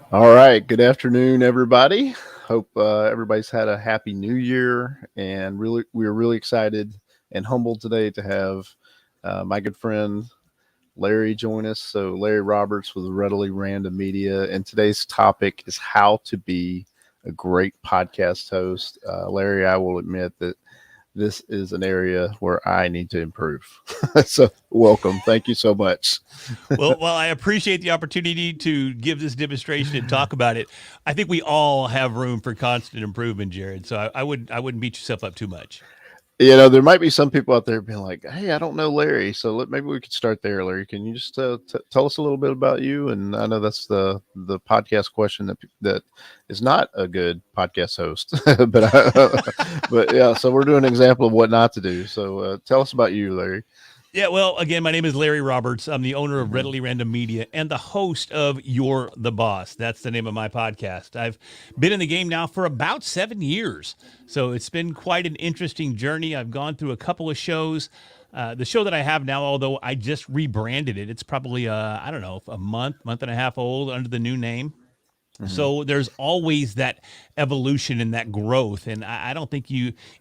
All right. Good afternoon, everybody. Hope everybody's had a happy new year, and we're really excited and humbled today to have my good friend Larry join us. So Larry Roberts with Readily Random Media, and today's topic is how to be a great podcast host. Larry, I will admit that this is an area where I need to improve. So welcome. Thank you so much. Well, I appreciate the opportunity to give this demonstration and talk about it. I think we all have room for constant improvement, Jared. So I wouldn't beat yourself up too much. There might be some people out there being like, "Hey, I don't know Larry," so maybe we could start there. Larry, can you just tell us a little bit about you? And I know that's the podcast question that is not a good podcast host, but yeah. So we're doing an example of what not to do. So tell us about you, Larry. Yeah, well, again, my name is Larry Roberts. I'm the owner of Hmm. Readily Random Media and the host of You're the Boss. That's the name of my podcast. I've been in the game now for about 7 years. So it's been quite an interesting journey. I've gone through a couple of shows. The show that I have now, although I just rebranded it, it's probably, I don't know, a month and a half old under the new name. Hmm. So there's always that evolution and that growth, and I don't think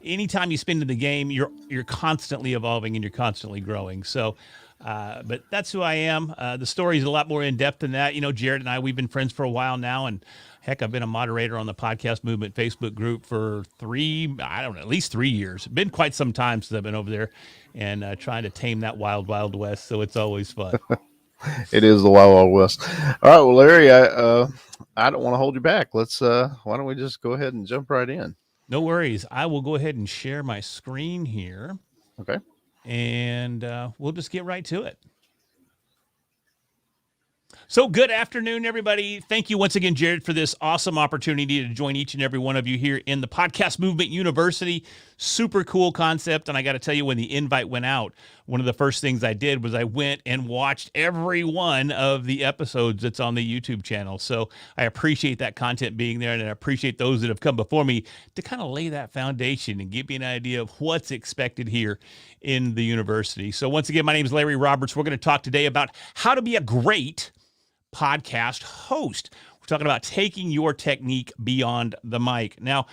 anytime you spend in the game, you're constantly evolving and you're constantly growing. So, but that's who I am. The story is a lot more in depth than that. You know, Jared and I, we've been friends for a while now, and heck, I've been a moderator on the Podcast Movement Facebook group for I don't know, at least 3 years. Been quite some time since I've been over there, and trying to tame that wild west. So it's always fun. It is the Wild Wild West. All right, well, Larry, I don't want to hold you back. Let's why don't we just go ahead and jump right in? No worries. I will go ahead and share my screen here. Okay. And we'll just get right to it. So, good afternoon, everybody. Thank you once again, Jared, for this awesome opportunity to join each and every one of you here in the Podcast Movement University. Super cool concept. And I got to tell you, when the invite went out, one of the first things I did was I went and watched every one of the episodes that's on the YouTube channel. So, I appreciate that content being there, and I appreciate those that have come before me to kind of lay that foundation and give you an idea of what's expected here in the university. So, once again, my name is Larry Roberts. We're going to talk today about how to be a great podcast host. We're talking about taking your technique beyond the mic. Now,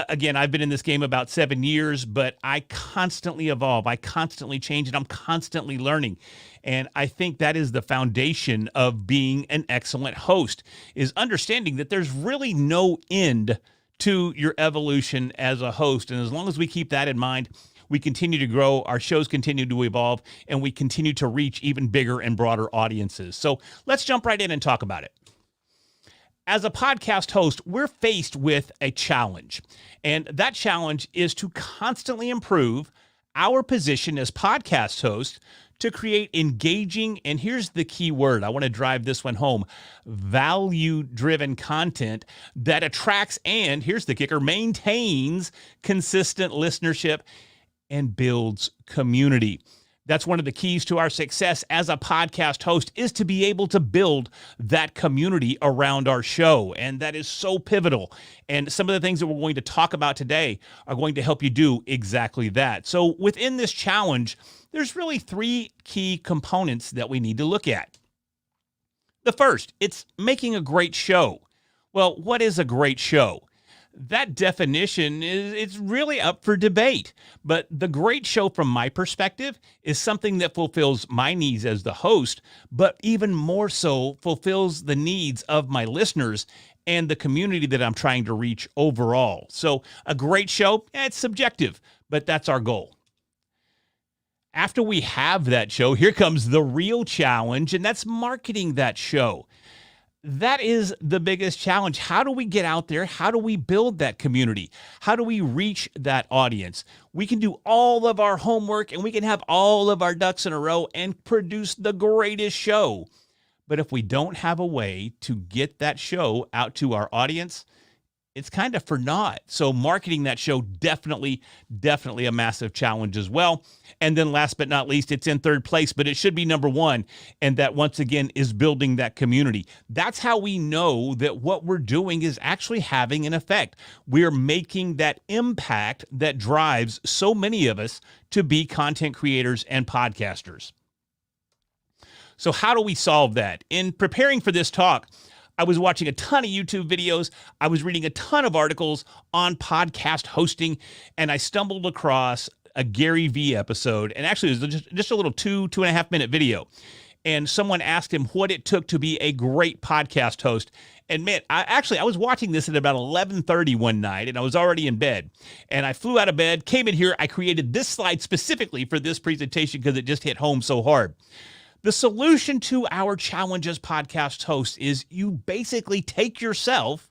again, I've been in this game about 7 years, but I constantly evolve. I constantly change, and I'm constantly learning. And I think that is the foundation of being an excellent host, is understanding that there's really no end to your evolution as a host. And as long as we keep that in mind, we continue to grow, our shows continue to evolve, and we continue to reach even bigger and broader audiences. So let's jump right in and talk about it. As a podcast host, we're faced with a challenge, and that challenge is to constantly improve our position as podcast hosts to create engaging, and here's the key word, I want to drive this one home, value-driven content that attracts and, here's the kicker, maintains consistent listenership and builds community. That's one of the keys to our success as a podcast host, is to be able to build that community around our show. And that is so pivotal. And some of the things that we're going to talk about today are going to help you do exactly that. So within this challenge, there's really three key components that we need to look at. The first, it's making a great show. Well, what is a great show? That definition is it's really up for debate. But the great show from my perspective is something that fulfills my needs as the host, but even more so fulfills the needs of my listeners and the community that I'm trying to reach overall. So a great show, it's subjective, but that's our goal. After we have that show, here comes the real challenge, and that's marketing that show. That is the biggest challenge. How do we get out there? How do we build that community? How do we reach that audience? We can do all of our homework and we can have all of our ducks in a row and produce the greatest show. But if we don't have a way to get that show out to our audience, it's kind of for naught. So marketing that show, definitely a massive challenge as well. And then last but not least, it's in third place, but it should be number one. And that, once again, is building that community. That's how we know that what we're doing is actually having an effect. We're making that impact that drives so many of us to be content creators and podcasters. So how do we solve that? In preparing for this talk, I was watching a ton of YouTube videos. I was reading a ton of articles on podcast hosting, and I stumbled across a Gary Vee episode. And actually, it was just a little 2.5 minute video. And someone asked him what it took to be a great podcast host. And man, I was watching this at about 11:30 one night, and I was already in bed. And I flew out of bed, came in here. I created this slide specifically for this presentation because it just hit home so hard. The solution to our challenge as podcast hosts is you basically take yourself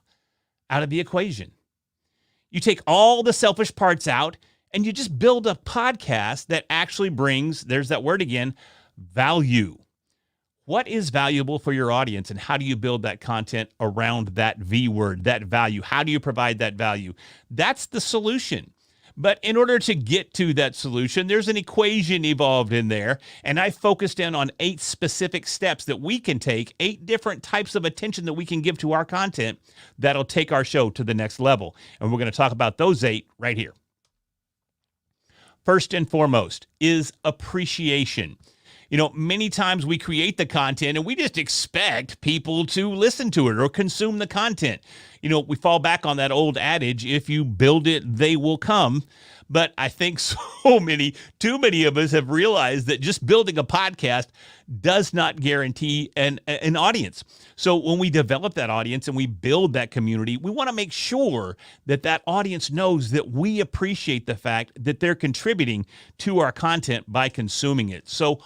out of the equation. You take all the selfish parts out, and you just build a podcast that actually brings, there's that word again, value. What is valuable for your audience, and how do you build that content around that V word, that value? How do you provide that value? That's the solution. But in order to get to that solution, there's an equation evolved in there, and I focused in on 8 specific steps that we can take, 8 different types of attention that we can give to our content that'll take our show to the next level. And we're going to talk about those 8 right here. First and foremost is appreciation. You know, many times we create the content and we just expect people to listen to it or consume the content. You know, we fall back on that old adage, if you build it, they will come. But I think too many of us have realized that just building a podcast does not guarantee an audience. So when we develop that audience and we build that community, we want to make sure that that audience knows that we appreciate the fact that they're contributing to our content by consuming it. So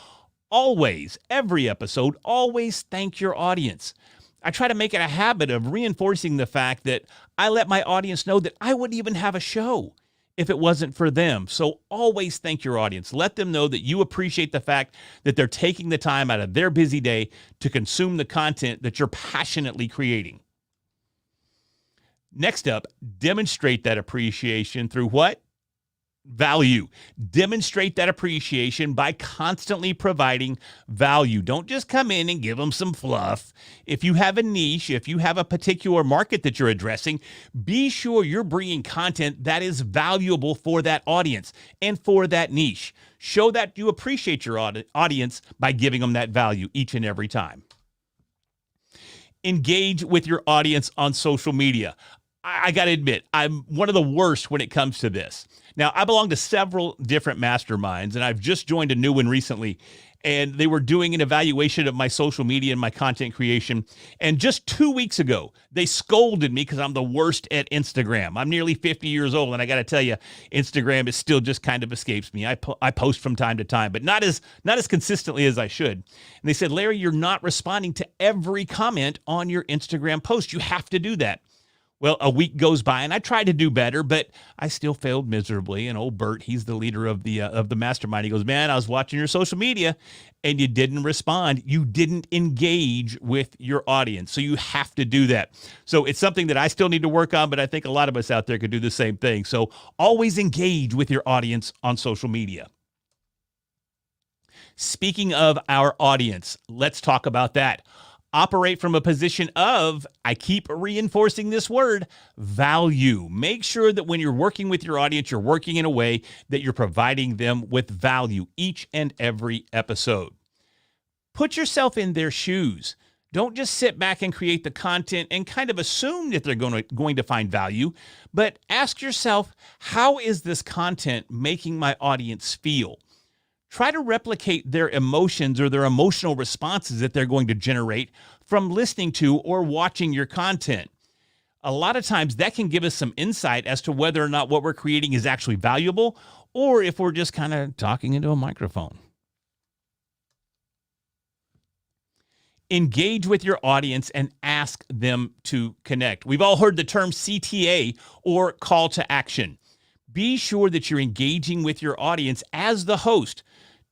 always, every episode, always thank your audience. I try to make it a habit of reinforcing the fact that I let my audience know that I wouldn't even have a show if it wasn't for them. So always thank your audience. Let them know that you appreciate the fact that they're taking the time out of their busy day to consume the content that you're passionately creating. Next up, demonstrate that appreciation through what? Value. Demonstrate that appreciation by constantly providing value. Don't just come in and give them some fluff. If you have a niche, if you have a particular market that you're addressing, be sure you're bringing content that is valuable for that audience and for that niche. Show that you appreciate your audience by giving them that value each and every time. Engage with your audience on social media. I got to admit, I'm one of the worst when it comes to this. Now, I belong to several different masterminds, and I've just joined a new one recently, and they were doing an evaluation of my social media and my content creation. And just 2 weeks ago, they scolded me because I'm the worst at Instagram. I'm nearly 50 years old, and I got to tell you, Instagram is still just kind of escapes me. I post from time to time, but not as consistently as I should. And they said, Larry, you're not responding to every comment on your Instagram post. You have to do that. Well, a week goes by, and I tried to do better, but I still failed miserably. And old Bert, he's the leader of the mastermind. He goes, man, I was watching your social media, and you didn't respond. You didn't engage with your audience. So you have to do that. So it's something that I still need to work on, but I think a lot of us out there could do the same thing. So always engage with your audience on social media. Speaking of our audience, let's talk about that. Operate from a position of, I keep reinforcing this word, value. Make sure that when you're working with your audience, you're working in a way that you're providing them with value each and every episode. Put yourself in their shoes. Don't just sit back and create the content and kind of assume that they're going to find value, but ask yourself, how is this content making my audience feel? Try to replicate their emotions or their emotional responses that they're going to generate from listening to or watching your content. A lot of times that can give us some insight as to whether or not what we're creating is actually valuable or if we're just kind of talking into a microphone. Engage with your audience and ask them to connect. We've all heard the term CTA or call to action. Be sure that you're engaging with your audience as the host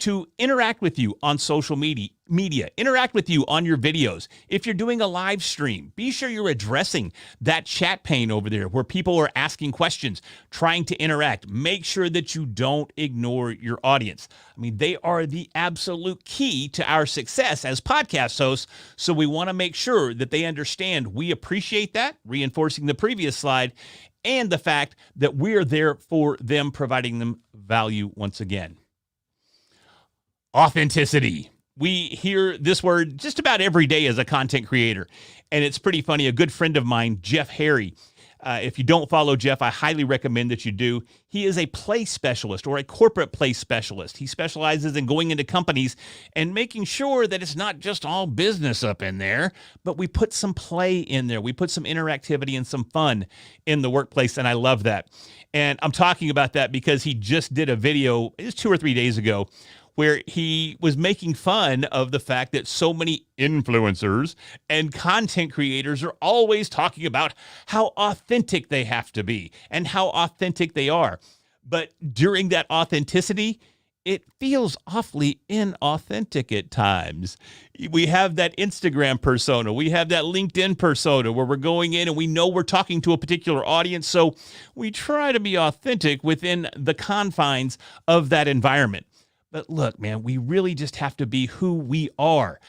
to interact with you on social media, interact with you on your videos. If you're doing a live stream, be sure you're addressing that chat pane over there where people are asking questions, trying to interact. Make sure that you don't ignore your audience. I mean, they are the absolute key to our success as podcast hosts, so we want to make sure that they understand we appreciate that, reinforcing the previous slide, and the fact that we're there for them, providing them value once again. Authenticity. We hear this word just about every day as a content creator. And it's pretty funny. A good friend of mine, Jeff Harry, if you don't follow Jeff, I highly recommend that you do. He is a play specialist or a corporate play specialist. He specializes in going into companies and making sure that it's not just all business up in there, but we put some play in there. We put some interactivity and some fun in the workplace, and I love that. And I'm talking about that because he just did a video, it was 2 or 3 days ago, where he was making fun of the fact that so many influencers and content creators are always talking about how authentic they have to be and how authentic they are. But during that authenticity, it feels awfully inauthentic at times. We have that Instagram persona. We have that LinkedIn persona where we're going in and we know we're talking to a particular audience. So we try to be authentic within the confines of that environment. But look, man, we really just have to be who we are.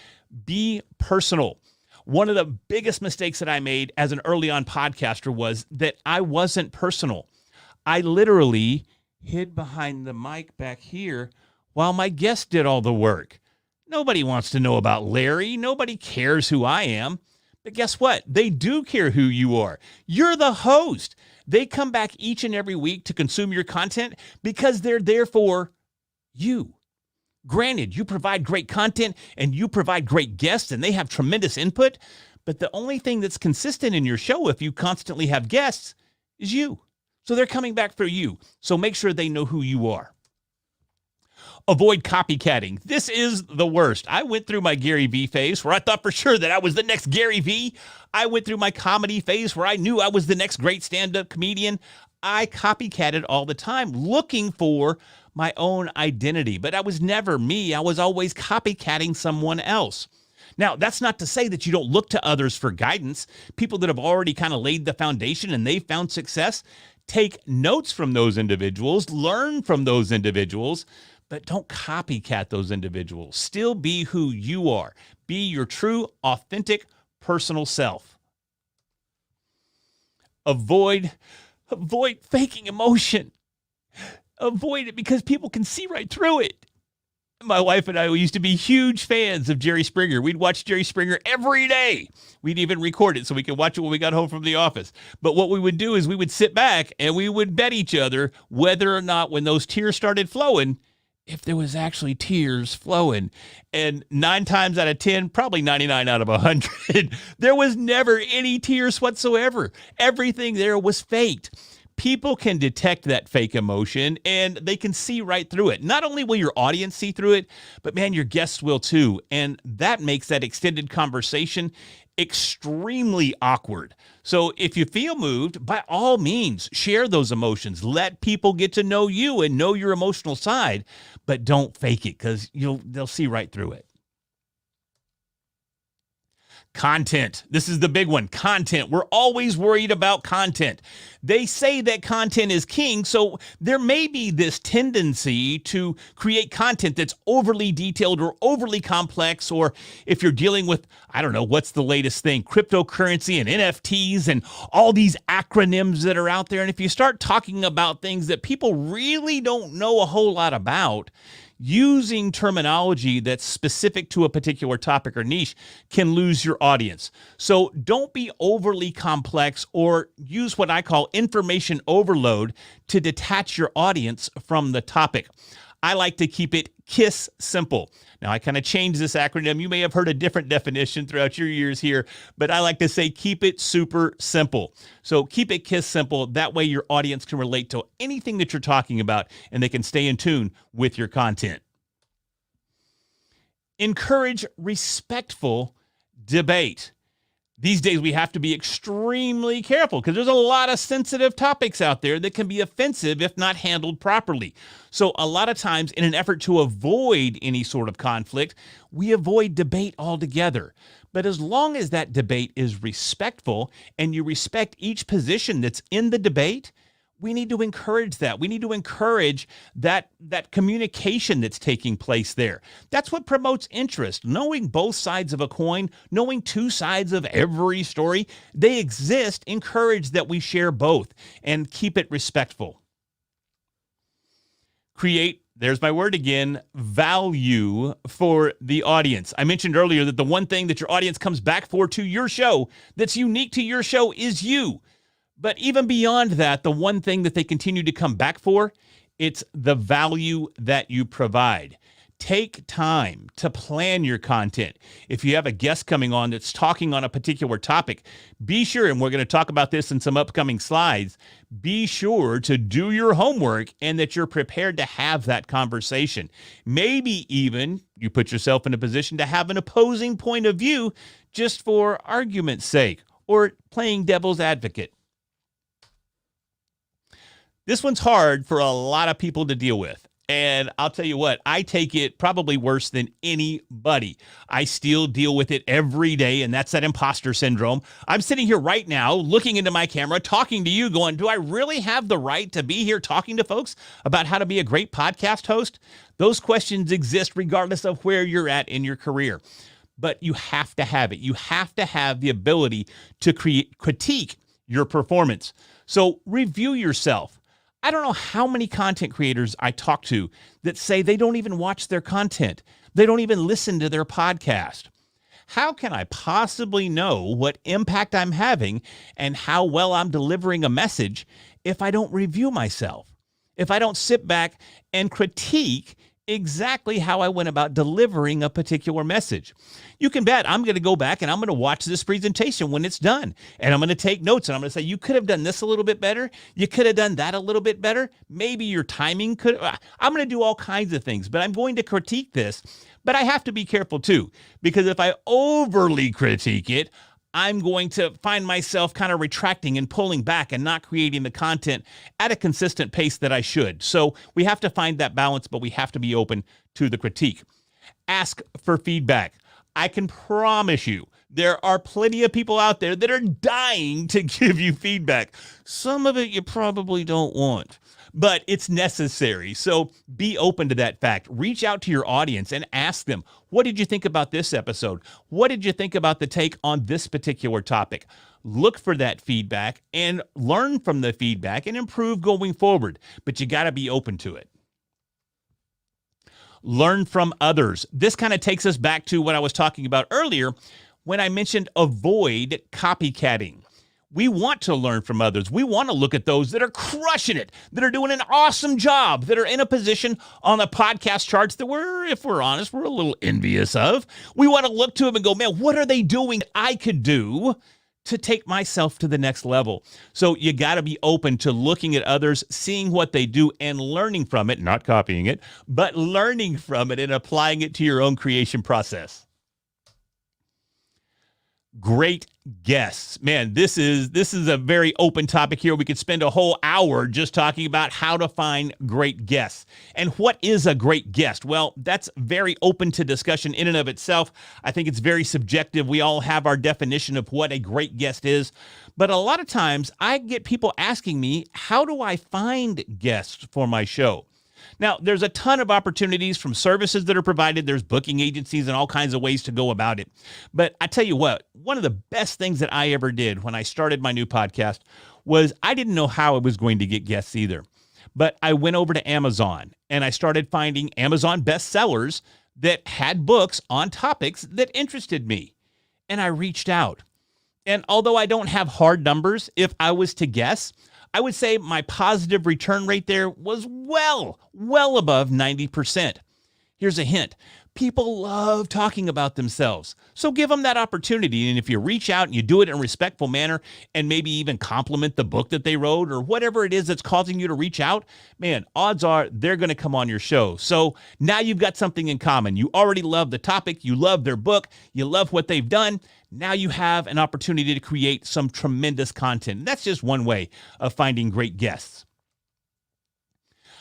Be personal. One of the biggest mistakes that I made as an early on podcaster was that I wasn't personal. I literally hid behind the mic back here while my guest did all the work. Nobody wants to know about Larry. Nobody cares who I am. But guess what? They do care who you are. You're the host. They come back each and every week to consume your content because they're there for you. Granted, you provide great content and you provide great guests and they have tremendous input, but the only thing that's consistent in your show if you constantly have guests is you. So they're coming back for you. So make sure they know who you are. Avoid copycatting. This is the worst. I went through my Gary Vee phase where I thought for sure that I was the next Gary Vee. I went through my comedy phase where I knew I was the next great stand-up comedian. I copycatted all the time looking for my own identity, but I was never me. I was always copycatting someone else. Now, that's not to say that you don't look to others for guidance. People that have already kind of laid the foundation and they've found success, take notes from those individuals, learn from those individuals, but don't copycat those individuals. Still be who you are. Be your true, authentic, personal self. Avoid faking emotion. Avoid it because people can see right through it. My wife and I used to be huge fans of Jerry Springer. We'd watch Jerry Springer every day. We'd even record it so we could watch it when we got home from the office. But what we would do is we would sit back and we would bet each other whether or not when those tears started flowing, if there was actually tears flowing. And 9 times out of 10, probably 99 out of 100, there was never any tears whatsoever. Everything there was faked. People can detect that fake emotion and they can see right through it. Not only will your audience see through it, but man, your guests will too. And that makes that extended conversation extremely awkward. So if you feel moved, by all means, share those emotions. Let people get to know you and know your emotional side, but don't fake it because they'll see right through it. Content. This is the big one. Content. We're always worried about content. They say that content is king, so there may be this tendency to create content that's overly detailed or overly complex, or if you're dealing with, I don't know, what's the latest thing, cryptocurrency and NFTs and all these acronyms that are out there. And if you start talking about things that people really don't know a whole lot about, using terminology that's specific to a particular topic or niche can lose your audience. So don't be overly complex or use what I call information overload to detach your audience from the topic. I like to keep it KISS simple. Now, I kind of changed this acronym. You may have heard a different definition throughout your years here, but I like to say keep it super simple. So keep it KISS simple. That way your audience can relate to anything that you're talking about and they can stay in tune with your content. Encourage respectful debate. These days, we have to be extremely careful because there's a lot of sensitive topics out there that can be offensive if not handled properly. So a lot of times, in an effort to avoid any sort of conflict, we avoid debate altogether. But as long as that debate is respectful and you respect each position that's in the debate, we need to encourage that. We need to encourage that communication that's taking place there. That's what promotes interest. Knowing both sides of a coin, knowing two sides of every story, they exist. Encourage that we share both and keep it respectful. Create There's my word again, value for the audience. I mentioned earlier that the one thing that your audience comes back for to your show that's unique to your show is you. But even beyond that, the one thing that they continue to come back for, it's the value that you provide. Take time to plan your content. If you have a guest coming on that's talking on a particular topic, be sure, and we're going to talk about this in some upcoming slides, be sure to do your homework and that you're prepared to have that conversation. Maybe even you put yourself in a position to have an opposing point of view just for argument's sake or playing devil's advocate. This one's hard for a lot of people to deal with. And I'll tell you what, I take it probably worse than anybody. I still deal with it every day, and that's that imposter syndrome. I'm sitting here right now, looking into my camera, talking to you, going, do I really have the right to be here talking to folks about how to be a great podcast host? Those questions exist regardless of where you're at in your career. But you have to have it. You have to have the ability to critique your performance. So review yourself. I don't know how many content creators I talk to that say they don't even watch their content. They don't even listen to their podcast. How can I possibly know what impact I'm having and how well I'm delivering a message if I don't review myself? If I don't sit back and critique exactly how I went about delivering a particular message? You can bet I'm going to go back and I'm going to watch this presentation when it's done. And I'm going to take notes and I'm going to say, you could have done this a little bit better. You could have done that a little bit better. Maybe your timing could. I'm going to do all kinds of things, but I'm going to critique this. But I have to be careful too, because if I overly critique it, I'm going to find myself kind of retracting and pulling back and not creating the content at a consistent pace that I should. So we have to find that balance, but we have to be open to the critique. Ask for feedback. I can promise you there are plenty of people out there that are dying to give you feedback. Some of it you probably don't want, but it's necessary. So be open to that fact. Reach out to your audience and ask them, what did you think about this episode? What did you think about the take on this particular topic? Look for that feedback and learn from the feedback and improve going forward, but you got to be open to it. Learn from others. This kind of takes us back to what I was talking about earlier when I mentioned avoid copycatting. We want to learn from others. We want to look at those that are crushing it, that are doing an awesome job, that are in a position on the podcast charts that if we're honest, we're a little envious of. We want to look to them and go, man, what are they doing that I could do to take myself to the next level? So you got to be open to looking at others, seeing what they do and learning from it, not copying it, but learning from it and applying it to your own creation process. Great guests. Man, this is a very open topic here. We could spend a whole hour just talking about how to find great guests. And what is a great guest? Well, that's very open to discussion in and of itself. I think it's very subjective. We all have our definition of what a great guest is. But a lot of times I get people asking me, how do I find guests for my show? Now, there's a ton of opportunities from services that are provided. There's booking agencies and all kinds of ways to go about it. But I tell you what, one of the best things that I ever did when I started my new podcast was I didn't know how I was going to get guests either. But I went over to Amazon and I started finding Amazon bestsellers that had books on topics that interested me. And I reached out. And although I don't have hard numbers, if I was to guess, I would say my positive return rate there was well above 90%. Here's a hint. People love talking about themselves. So give them that opportunity. And if you reach out and you do it in a respectful manner and maybe even compliment the book that they wrote or whatever it is that's causing you to reach out, man, odds are they're going to come on your show. So now you've got something in common. You already love the topic. You love their book. You love what they've done. Now you have an opportunity to create some tremendous content. And that's just one way of finding great guests.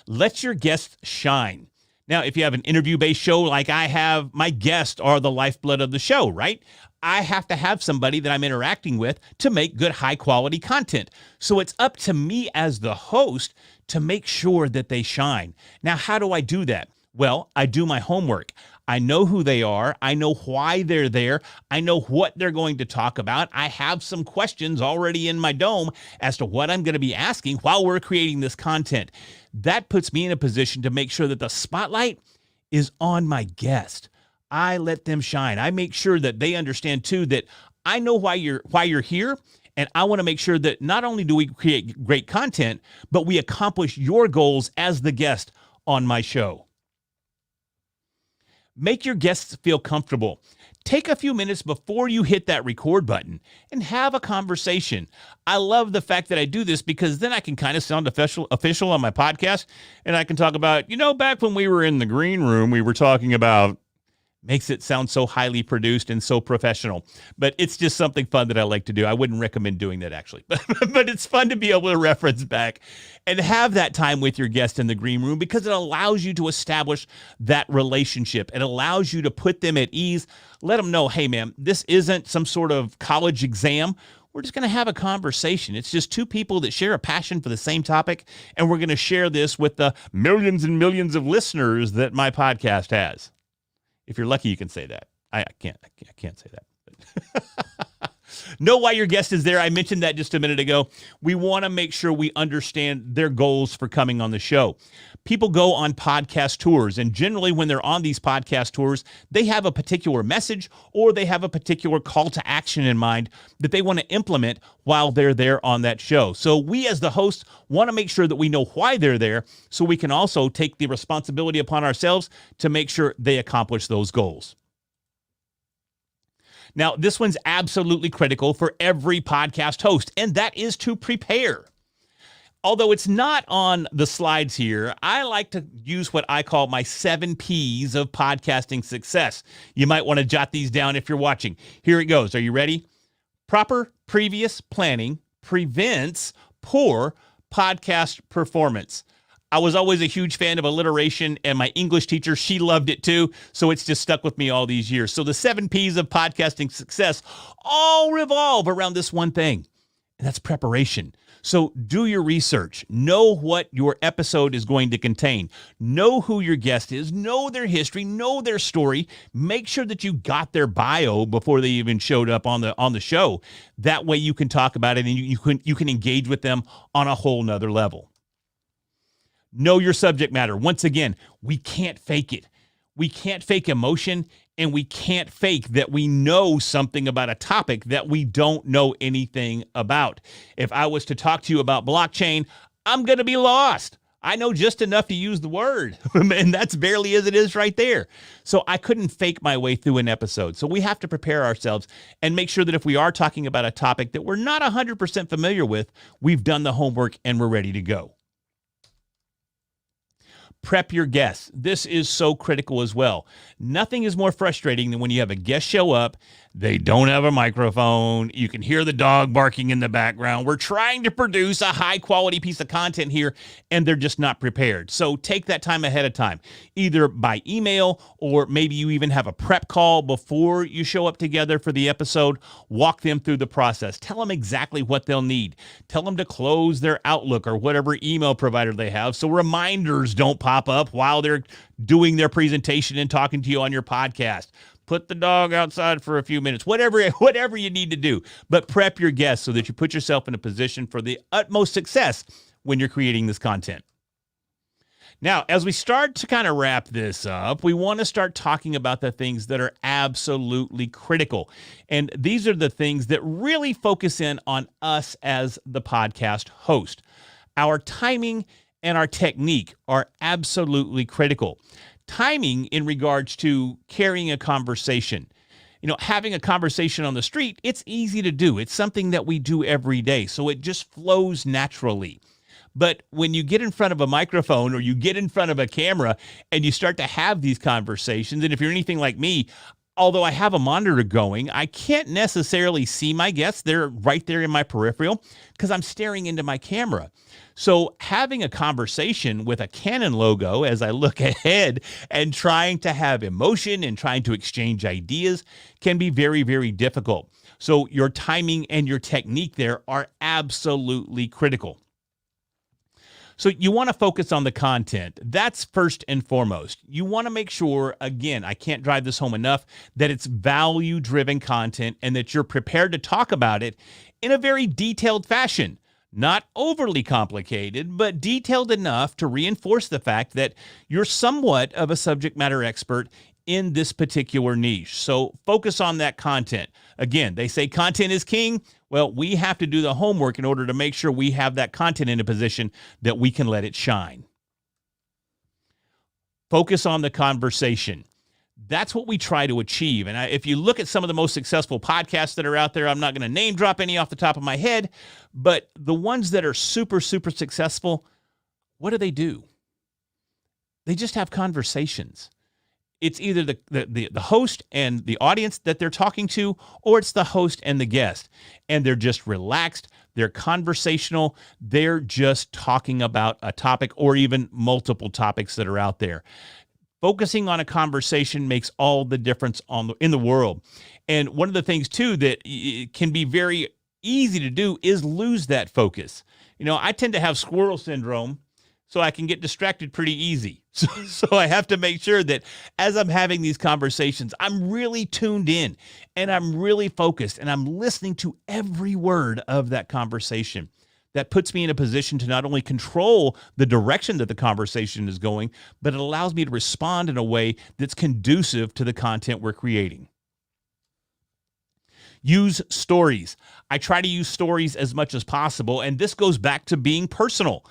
Let your guests shine. Now, if you have an interview-based show like I have, my guests are the lifeblood of the show, right? I have to have somebody that I'm interacting with to make good, high-quality content. So it's up to me as the host to make sure that they shine. Now, how do I do that? Well, I do my homework. I know who they are. I know why they're there. I know what they're going to talk about. I have some questions already in my dome as to what I'm going to be asking while we're creating this content. That puts me in a position to make sure that the spotlight is on my guest. I let them shine. I make sure that they understand too that I know why you're here, and I want to make sure that not only do we create great content, but we accomplish your goals as the guest on my show. Make your guests feel comfortable. Take a few minutes before you hit that record button and have a conversation. I love the fact that I do this because then I can kind of sound official on my podcast, and I can talk about, back when we were in the green room, we were talking about. Makes it sound so highly produced and so professional. But it's just something fun that I like to do. I wouldn't recommend doing that, actually. But it's fun to be able to reference back and have that time with your guest in the green room because it allows you to establish that relationship. It allows you to put them at ease. Let them know, hey, man, this isn't some sort of college exam. We're just going to have a conversation. It's just two people that share a passion for the same topic, and we're going to share this with the millions and millions of listeners that my podcast has. If you're lucky, you can say that. I can't say that. Know why your guest is there. I mentioned that just a minute ago. We want to make sure we understand their goals for coming on the show. People go on podcast tours, and generally when they're on these podcast tours, they have a particular message or they have a particular call to action in mind that they want to implement while they're there on that show. So we as the host want to make sure that we know why they're there so we can also take the responsibility upon ourselves to make sure they accomplish those goals. Now, this one's absolutely critical for every podcast host, and that is to prepare. Although it's not on the slides here, I like to use what I call my 7 Ps of podcasting success. You might want to jot these down if you're watching. Here it goes. Are you ready? Proper previous planning prevents poor podcast performance. I was always a huge fan of alliteration, and my English teacher, she loved it too, so it's just stuck with me all these years. So the 7 Ps of podcasting success all revolve around this one thing, and that's preparation. So do your research. Know what your episode is going to contain. Know who your guest is. Know their history. Know their story. Make sure that you got their bio before they even showed up on the show. That way you can talk about it and you can engage with them on a whole nother level. Know your subject matter. Once again, we can't fake it. We can't fake emotion, and we can't fake that we know something about a topic that we don't know anything about. If I was to talk to you about blockchain, I'm going to be lost. I know just enough to use the word, and that's barely as it is right there. So I couldn't fake my way through an episode. So we have to prepare ourselves and make sure that if we are talking about a topic that we're not 100% familiar with, we've done the homework and we're ready to go. Prep your guests. This is so critical as well. Nothing is more frustrating than when you have a guest show up, they don't have a microphone, you can hear the dog barking in the background. We're trying to produce a high quality piece of content here, and they're just not prepared. So take that time ahead of time, either by email or maybe you even have a prep call before you show up together for the episode. Walk them through the process. Tell them exactly what they'll need. Tell them to close their Outlook or whatever email provider they have so reminders don't pop up while they're doing their presentation and talking to you on your podcast. Put the dog outside for a few minutes, whatever you need to do. But prep your guests so that you put yourself in a position for the utmost success when you're creating this content. Now, as we start to kind of wrap this up, we want to start talking about the things that are absolutely critical. And these are the things that really focus in on us as the podcast host. Our timing and our technique are absolutely critical. Timing in regards to carrying a conversation. Having a conversation on the street, it's easy to do. It's something that we do every day, so it just flows naturally. But when you get in front of a microphone or you get in front of a camera and you start to have these conversations, and if you're anything like me, although I have a monitor going, I can't necessarily see my guests. They're right there in my peripheral because I'm staring into my camera. So having a conversation with a Canon logo as I look ahead and trying to have emotion and trying to exchange ideas can be very, very difficult. So your timing and your technique there are absolutely critical. So you want to focus on the content. That's first and foremost. You want to make sure, again, I can't drive this home enough, that it's value-driven content and that you're prepared to talk about it in a very detailed fashion. Not overly complicated, but detailed enough to reinforce the fact that you're somewhat of a subject matter expert in this particular niche. So focus on that content. Again, they say content is king. Well, we have to do the homework in order to make sure we have that content in a position that we can let it shine. Focus on the conversation. That's what we try to achieve. And if you look at some of the most successful podcasts that are out there, I'm not going to name drop any off the top of my head, but the ones that are super, super successful, what do? They just have conversations. It's either the host and the audience that they're talking to, or it's the host and the guest. And they're just relaxed. They're conversational. They're just talking about a topic or even multiple topics that are out there. Focusing on a conversation makes all the difference in the world. And one of the things, too, that can be very easy to do is lose that focus. I tend to have squirrel syndrome, so I can get distracted pretty easy. So I have to make sure that as I'm having these conversations, I'm really tuned in and I'm really focused and I'm listening to every word of that conversation. That puts me in a position to not only control the direction that the conversation is going, but it allows me to respond in a way that's conducive to the content we're creating. Use stories. I try to use stories as much as possible, and this goes back to being personal.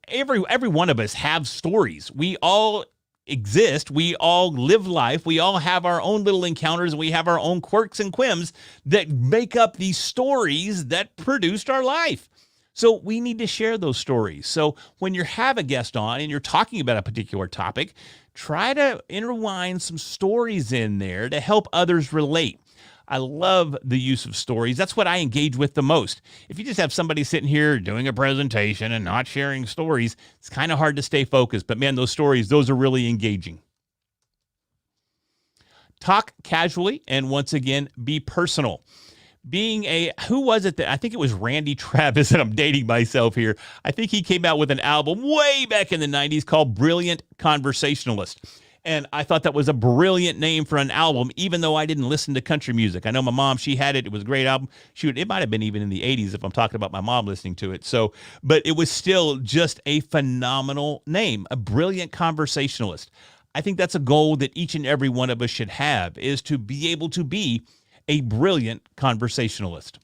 Every one of us have stories. We all exist. We all live life. We all have our own little encounters. We have our own quirks and quims that make up these stories that produced our life. So we need to share those stories. So when you have a guest on and you're talking about a particular topic, try to intertwine some stories in there to help others relate. I love the use of stories. That's what I engage with the most. If you just have somebody sitting here doing a presentation and not sharing stories, it's kind of hard to stay focused. But man, those stories, those are really engaging. Talk casually and once again, be personal. Who was it that, I think it was Randy Travis, and I'm dating myself here. I think he came out with an album way back in the 90s called Brilliant Conversationalist. And I thought that was a brilliant name for an album, even though I didn't listen to country music. I know my mom, she had it. It was a great album. It might have been even in the 80s if I'm talking about my mom listening to it. But it was still just a phenomenal name, a brilliant conversationalist. I think that's a goal that each and every one of us should have, is to be able to be a brilliant conversationalist.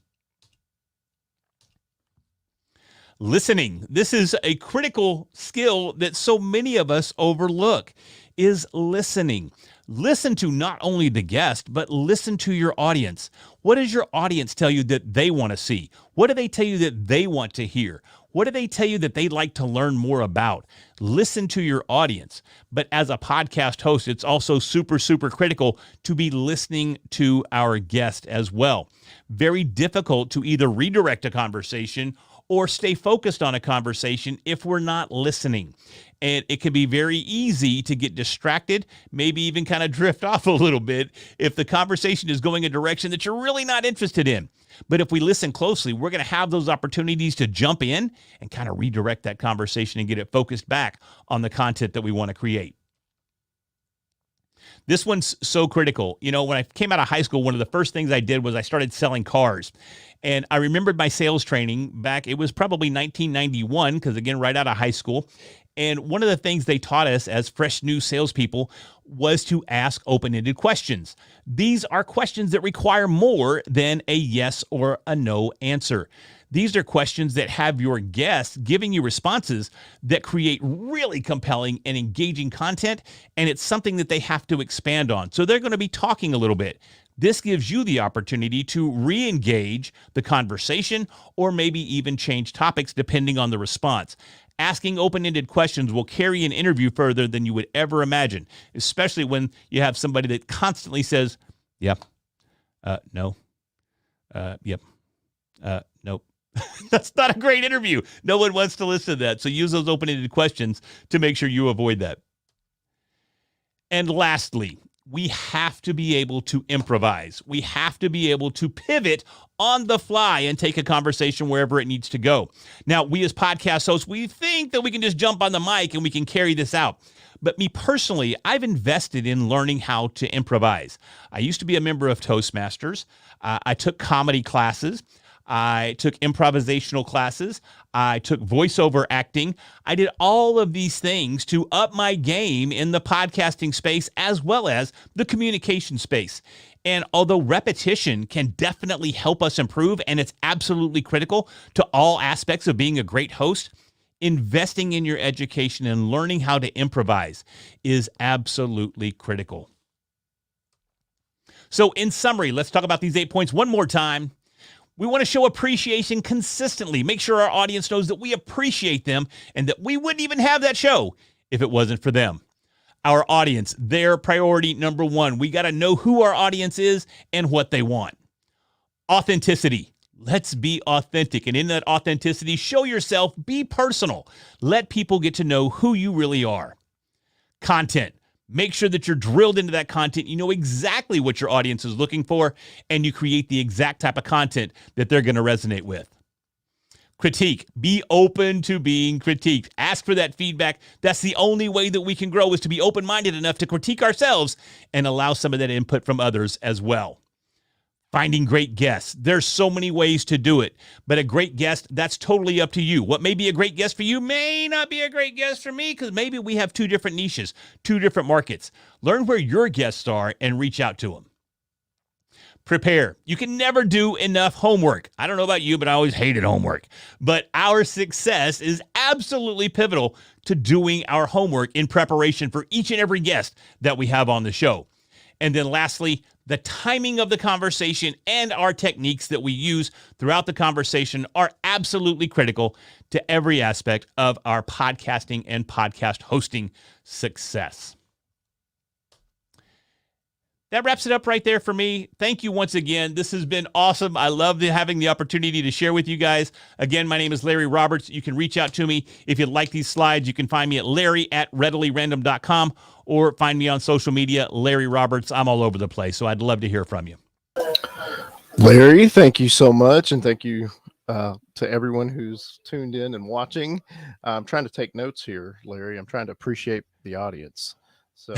Listening. This is a critical skill that so many of us overlook, is listening. Listen to not only the guest, but listen to your audience. What does your audience tell you that they want to see? What do they tell you that they want to hear? What do they tell you that they'd like to learn more about? Listen to your audience. But as a podcast host, it's also super, super critical to be listening to our guest as well. Very difficult to either redirect a conversation or stay focused on a conversation if we're not listening. And it can be very easy to get distracted, maybe even kind of drift off a little bit if the conversation is going a direction that you're really not interested in. But if we listen closely, we're going to have those opportunities to jump in and kind of redirect that conversation and get it focused back on the content that we want to create. This one's so critical. When I came out of high school, one of the first things I did was I started selling cars. And I remembered my sales training back, it was probably 1991, because again, right out of high school. And one of the things they taught us as fresh new salespeople was to ask open-ended questions. These are questions that require more than a yes or a no answer. These are questions that have your guests giving you responses that create really compelling and engaging content, and it's something that they have to expand on. So they're going to be talking a little bit. This gives you the opportunity to re-engage the conversation or maybe even change topics depending on the response. Asking open-ended questions will carry an interview further than you would ever imagine, especially when you have somebody that constantly says, yep, no, yep, nope. That's not a great interview. No one wants to listen to that. So use those open-ended questions to make sure you avoid that. And lastly, we have to be able to improvise. We have to be able to pivot on the fly and take a conversation wherever it needs to go. Now, we as podcast hosts, we think that we can just jump on the mic and we can carry this out. But me personally, I've invested in learning how to improvise. I used to be a member of Toastmasters. I took comedy classes. I took improvisational classes. I took voiceover acting. I did all of these things to up my game in the podcasting space as well as the communication space. And although repetition can definitely help us improve, and it's absolutely critical to all aspects of being a great host, investing in your education and learning how to improvise is absolutely critical. So in summary, let's talk about these 8 points one more time. We want to show appreciation consistently. Make sure our audience knows that we appreciate them and that we wouldn't even have that show if it wasn't for them. Our audience, their priority number one. We got to know who our audience is and what they want. Authenticity. Let's be authentic. And in that authenticity, show yourself, be personal. Let people get to know who you really are. Content. Make sure that you're drilled into that content. You know exactly what your audience is looking for, and you create the exact type of content that they're going to resonate with. Critique. Be open to being critiqued. Ask for that feedback. That's the only way that we can grow, is to be open-minded enough to critique ourselves and allow some of that input from others as well. Finding great guests. There's so many ways to do it, but a great guest, that's totally up to you. What may be a great guest for you may not be a great guest for me, because maybe we have two different niches, two different markets. Learn where your guests are and reach out to them. Prepare. You can never do enough homework. I don't know about you, but I always hated homework. But our success is absolutely pivotal to doing our homework in preparation for each and every guest that we have on the show. And then lastly, the timing of the conversation and our techniques that we use throughout the conversation are absolutely critical to every aspect of our podcasting and podcast hosting success. That wraps it up right there for me. Thank you once again. This has been awesome. I love having the opportunity to share with you guys. Again, my name is Larry Roberts. You can reach out to me. If you like these slides, you can find me at larry@readilyrandom.com or find me on social media, Larry Roberts. I'm all over the place, so I'd love to hear from you. Larry, thank you so much, and thank you to everyone who's tuned in and watching. I'm trying to take notes here, Larry. I'm trying to appreciate the audience. So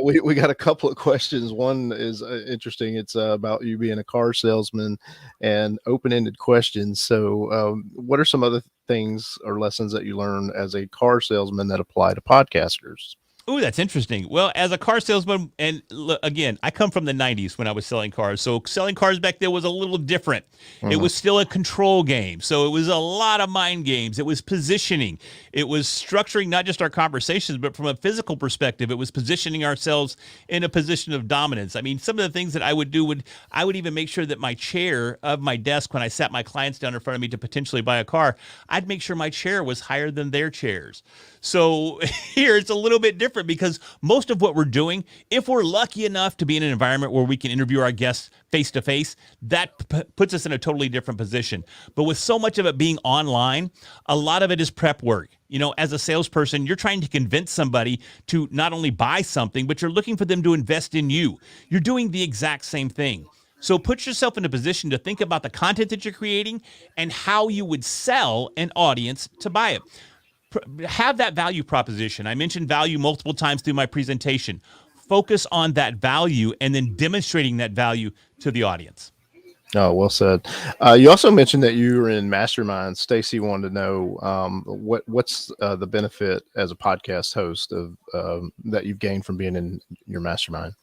we got a couple of questions. One is interesting. It's about you being a car salesman and open-ended questions. So what are some other things or lessons that you learn as a car salesman that apply to podcasters? Ooh, that's interesting. Well, as a car salesman, and look, again, I come from the 90s when I was selling cars. So selling cars back then was a little different. Mm-hmm. It was still a control game. So it was a lot of mind games. It was positioning. It was structuring not just our conversations, but from a physical perspective, it was positioning ourselves in a position of dominance. I mean, some of the things that I would do I would even make sure that my chair of my desk, when I sat my clients down in front of me to potentially buy a car, I'd make sure my chair was higher than their chairs. So here it's a little bit different, because most of what we're doing, if we're lucky enough to be in an environment where we can interview our guests face to face, that puts us in a totally different position. But with so much of it being online, a lot of it is prep work. You know, as a salesperson, you're trying to convince somebody to not only buy something, but you're looking for them to invest in you. You're doing the exact same thing. So put yourself in a position to think about the content that you're creating and how you would sell an audience to buy it. Have that value proposition. I mentioned value multiple times through my presentation. Focus on that value and then demonstrating that value to the audience. Oh, well said. You also mentioned that you were in masterminds. Stacy wanted to know what's the benefit as a podcast host of that you've gained from being in your mastermind.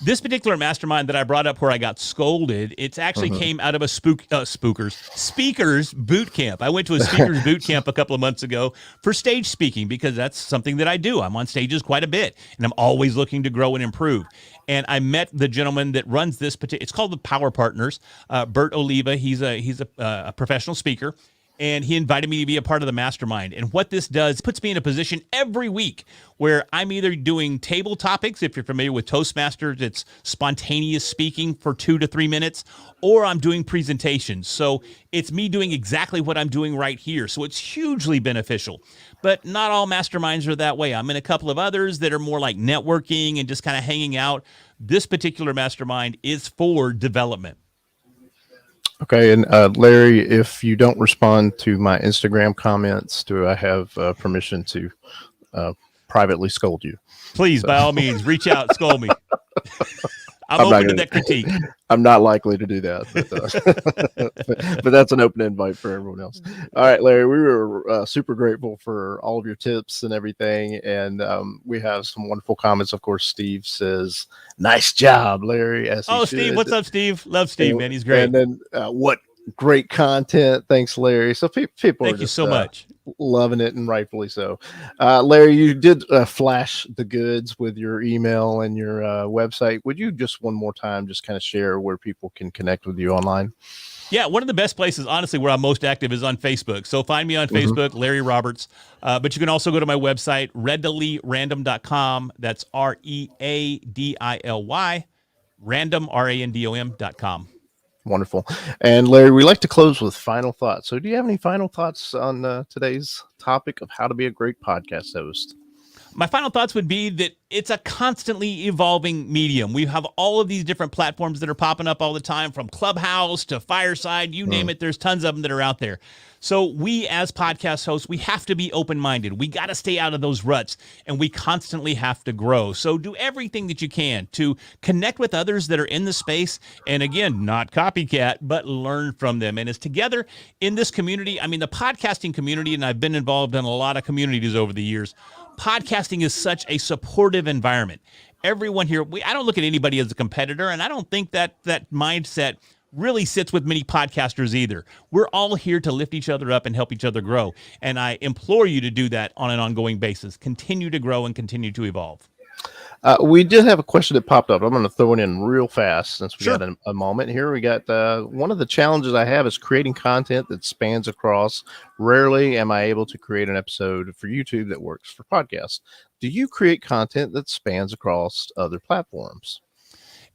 This particular mastermind that I brought up where I got scolded, it's actually came out of a speakers boot camp. I went to a speakers boot camp a couple of months ago for stage speaking, because that's something that I do. I'm on stages quite a bit, and I'm always looking to grow and improve. And I met the gentleman that runs this particular, it's called the Power Partners, Bert Oliva. He's a professional speaker. and he invited me to be a part of the mastermind. And what this does puts me in a position every week where I'm either doing table topics, if you're familiar with Toastmasters, it's spontaneous speaking for 2 to 3 minutes, or I'm doing presentations. So it's me doing exactly what I'm doing right here. So it's hugely beneficial. But not all masterminds are that way. I'm in a couple of others that are more like networking and just kind of hanging out. This particular mastermind is for development. Okay, and Larry, if you don't respond to my Instagram comments, do I have permission to privately scold you? Please, by all means, reach out, scold me. I'm open to that critique. I'm not likely to do that, but that's an open invite for everyone else. All right, Larry, we were super grateful for all of your tips and everything, and we have some wonderful comments. Of course, Steve says, "Nice job, Larry." Steve, what's up, Steve? Love Steve, man. He's great. And then what great content. Thanks, Larry. So people Thank are you just so much. loving it, and rightfully so. Larry, you did flash the goods with your email and your website. Would you just one more time just kind of share where people can connect with you online? Yeah, one of the best places, honestly, where I'm most active is on Facebook. So find me on Facebook, Larry Roberts. But you can also go to my website, readilyrandom.com. That's READILY, random, RANDOM.com. Wonderful. And Larry, we like to close with final thoughts. So do you have any final thoughts on today's topic of how to be a great podcast host? My final thoughts would be that it's a constantly evolving medium. We have all of these different platforms that are popping up all the time, from Clubhouse to Fireside, you name it. There's tons of them that are out there. So we, as podcast hosts, we have to be open-minded. We got to stay out of those ruts, and we constantly have to grow. So do everything that you can to connect with others that are in the space, and again, not copycat, but learn from them. And as together in this community, I mean, the podcasting community, and I've been involved in a lot of communities over the years, podcasting is such a supportive environment. Everyone here, I don't look at anybody as a competitor, and I don't think that mindset really sits with many podcasters either. We're all here to lift each other up and help each other grow. And I implore you to do that on an ongoing basis. Continue to grow and continue to evolve. We did have a question that popped up. I'm going to throw it in real fast since we Sure. got a moment here. We got one of the challenges I have is creating content that spans across. Rarely am I able to create an episode for YouTube that works for podcasts. Do you create content that spans across other platforms?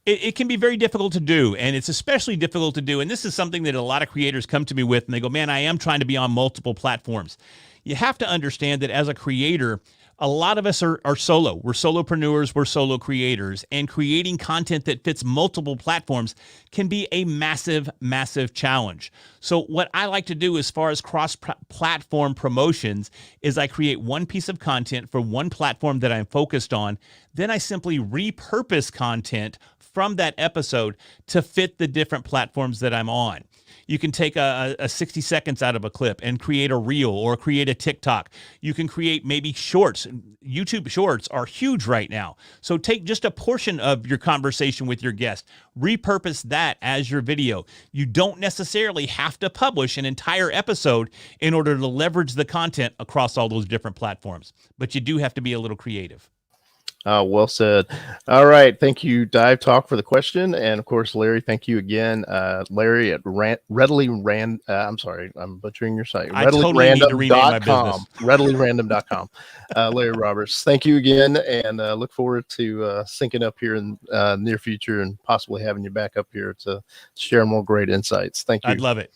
It can be very difficult to do, and it's especially difficult to do. And this is something that a lot of creators come to me with, and they go, man, I am trying to be on multiple platforms. You have to understand that as a creator, a lot of us are solo. We're solopreneurs, we're solo creators, and creating content that fits multiple platforms can be a massive, massive challenge. So what I like to do as far as cross-platform promotions is I create one piece of content for one platform that I'm focused on. Then I simply repurpose content from that episode to fit the different platforms that I'm on. You can take a 60 seconds out of a clip and create a reel or create a TikTok. You can create maybe shorts. YouTube shorts are huge right now. So take just a portion of your conversation with your guest, repurpose that as your video. You don't necessarily have to publish an entire episode in order to leverage the content across all those different platforms, but you do have to be a little creative. Well said. All right. Thank you, Dive Talk, for the question. And of course, Larry, thank you again. Larry at I'm sorry, I'm butchering your site. I totally need to rename my business. ReadilyRandom.com. Larry Roberts, thank you again. And look forward to syncing up here in the near future and possibly having you back up here to share more great insights. Thank you. I'd love it.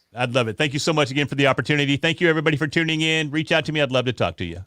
Thank you so much again for the opportunity. Thank you, everybody, for tuning in. Reach out to me. I'd love to talk to you.